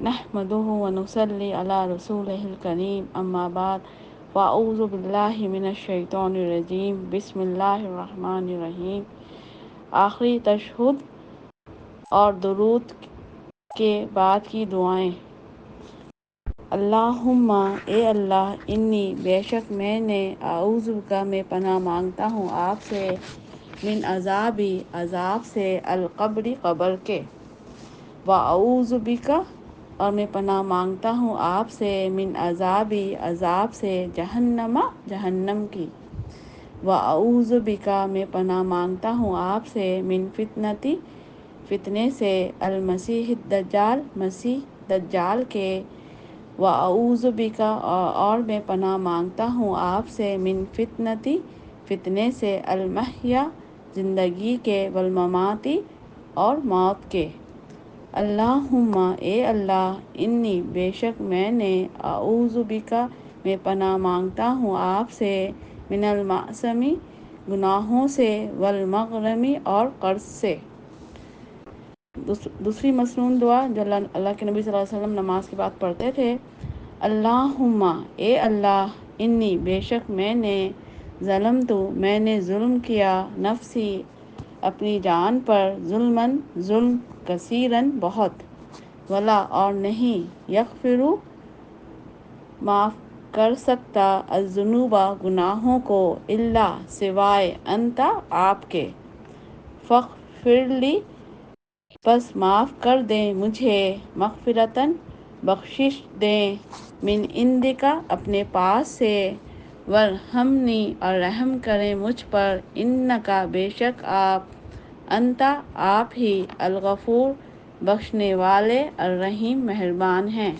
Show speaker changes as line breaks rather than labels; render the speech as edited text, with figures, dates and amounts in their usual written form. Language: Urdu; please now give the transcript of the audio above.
نحمدہ و نصلی علی رسولہ الکریم اما بعد فاعوذ باللہ من الشیطان الرجیم بسم اللہ الرحمن الرحیم۔ آخری تشہد اور درود کے بعد کی دعائیں۔ اللہم اے اللہ، انی بے شک میں نے، اعوذ بک میں پناہ مانگتا ہوں آپ سے، من عذابی عذاب سے، القبر قبر کے، واعوذ بک اور میں پناہ مانگتا ہوں آپ سے، من عذابی عذاب سے، جہنم جہنم کی، واعوذ بک میں پناہ مانگتا ہوں آپ سے، من فتنتی فتنے سے، المسیح الدجال مسیح دجال کے، واعوذ بک اور میں پناہ مانگتا ہوں آپ سے، من فتنتی فتنے سے، المحیا زندگی کے، والمماتی اور موت کے۔ اللہم اے اللہ، انی بے شک میں نے، اعوذ بک میں پناہ مانگتا ہوں آپ سے، من المعصمی گناہوں سے، والمغرم اور قرض سے۔ دوسری مسنون دعا جو اللہ کے نبی صلی اللہ علیہ وسلم نماز کے بعد پڑھتے تھے، اللہم اے اللہ، انی بے شک میں نے، ظلمت میں نے ظلم کیا، نفسی اپنی جان پر، ظلم کثیرن بہت، ولا اور نہیں، یغفر معاف کر سکتا، الذنوب گناہوں کو، الا سوائے، انت آپ کے، فاغفر لی پس معاف کر دیں مجھے، مغفرتاً بخشش دیں، من عندک اپنے پاس سے، وارحمنی اور رحم کریں مجھ پر، انک بے شک آپ، انت آپ ہی، الغفور بخشنے والے، الرحیم مہربان ہیں۔